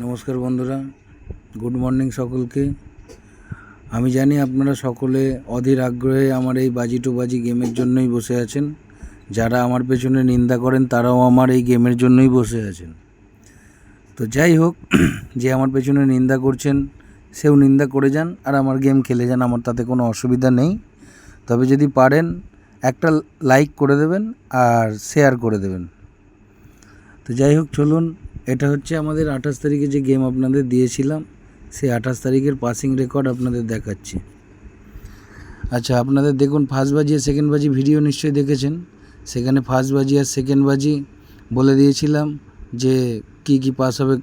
নমস্কার বন্ধুরা, good morning সকলকে। আমি জানি আপনারা সকলে অধীর আগ্রহে আমার এই বাজি টু বাজি গেমের জন্যই বসে আছেন। যারা আমার পেছনে নিন্দা করেন তারাও আমার এই গেমের জন্যই বসে আছেন। তো যাই হোক, যে আমার পেছনে নিন্দা করছেন সেও নিন্দা করে যান আর আমার গেম খেলে যান, আমার তাতে কোনো অসুবিধা নেই। তবে যদি পারেন একটা লাইক করে দেবেন আর শেয়ার করে দেবেন। তো যাই হোক, চলুন, এটা হচ্ছে আমাদের 28 তারিখে যে গেম আপনাদের দিয়েছিলাম, সেই 28 তারিখের পাসিং রেকর্ড আপনাদের দেখাচ্ছি। আচ্ছা, আপনাদের দেখুন, ফার্স্ট বাজি আর সেকেন্ড বাজি ভিডিও নিশ্চয়ই দেখেছেন। সেখানে ফার্স্ট বাজি আর সেকেন্ড বাজি বলে দিয়েছিলাম যে কি পাস হবে,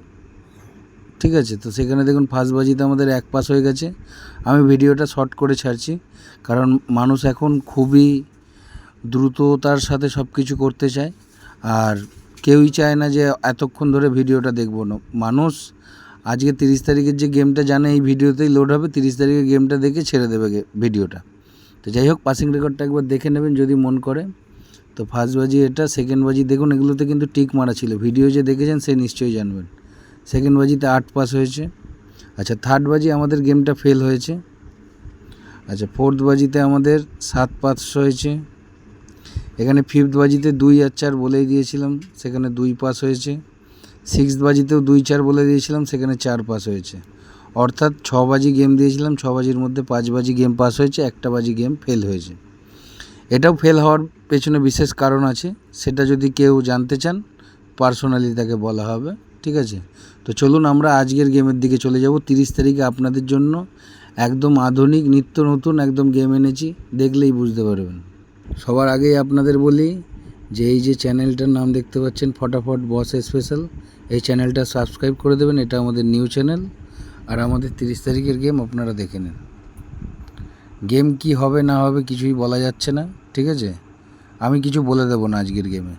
ঠিক আছে। তো সেখানে দেখুন ফার্স্ট বাজিতে আমাদের 1 পাস হয়ে গেছে। আমি ভিডিওটা শর্ট করে ছাড়ছি, কারণ মানুষ এখন খুবই দ্রুততার সাথে সব কিছু করতে চায়, আর কেউই চায় না যে এতক্ষণ ধরে ভিডিওটা দেখব না। মানুষ আজকে 30 তারিখের যে গেমটা জানে এই ভিডিওতেই লোড হবে, 30 তারিখের গেমটা দেখে ছেড়ে দেবে ভিডিওটা। তো যাই হোক, পাসিং রেকর্ডটা একবার দেখে নেবেন যদি মন করে। তো ফার্স্ট বাজি এটা, সেকেন্ড বাজি দেখুন, এগুলোতে কিন্তু টিক মারা ছিল। ভিডিও যে দেখেছেন সে নিশ্চয়ই জানবেন। সেকেন্ড বাজিতে 8 পাস হয়েছে। আচ্ছা, থার্ড বাজি আমাদের গেমটা ফেল হয়েছে। আচ্ছা, ফোর্থ বাজিতে আমাদের 7 পাস হয়েছে। এখানে ফিফথ বাজিতে 2 আর 4 বলেই দিয়েছিলাম, সেখানে 2 পাস হয়েছে। সিক্সথ বাজিতেও 2 4 বলে দিয়েছিলাম, সেখানে 4 পাস হয়েছে। অর্থাৎ 6 বাজি গেম দিয়েছিলাম, 6 বাজির মধ্যে 5 বাজি গেম পাস হয়েছে, একটা বাজি গেম ফেল হয়েছে। এটাও ফেল হওয়ার পেছনে বিশেষ কারণ আছে, সেটা যদি কেউ জানতে চান পার্সোনালি তাকে বলা হবে, ঠিক আছে। তো চলুন আমরা আজকের গেমের দিকে চলে যাব। 30 তারিখে আপনাদের জন্য একদম আধুনিক নিত্য নতুন একদম গেম এনেছি, দেখলেই বুঝতে পারবেন। সবার আগেই আপনাদের বলি যে এই যে চ্যানেলটার নাম দেখতে পাচ্ছেন, ফটাফট বস স্পেশাল, এই চ্যানেলটা সাবস্ক্রাইব করে দেবেন। এটা আমাদের নিউ চ্যানেল, আর আমাদের 30 তারিখের গেম আপনারা দেখে নেন। গেম কি হবে না হবে কিছুই বলা যাচ্ছে না, ঠিক আছে। আমি কিছু বলে দেবো না আজকের গেমে।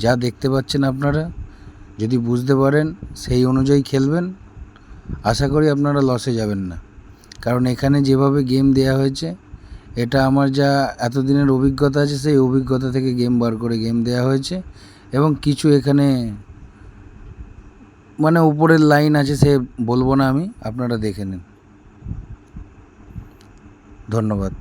যা দেখতে পাচ্ছেন আপনারা যদি বুঝতে পারেন সেই অনুযায়ী খেলবেন, আশা করি আপনারা লসে যাবেন না। কারণ এখানে যেভাবে গেম দেয়া হয়েছে, এটা আমার যা এতদিনের অভিজ্ঞতা আছে সেই অভিজ্ঞতা থেকে গেম বার করে গেম দেয়া হয়েছে। এবং কিছু এখানে মানে উপরের লাইন আছে, সে বলবো না আমি, আপনারা দেখে নিন। ধন্যবাদ।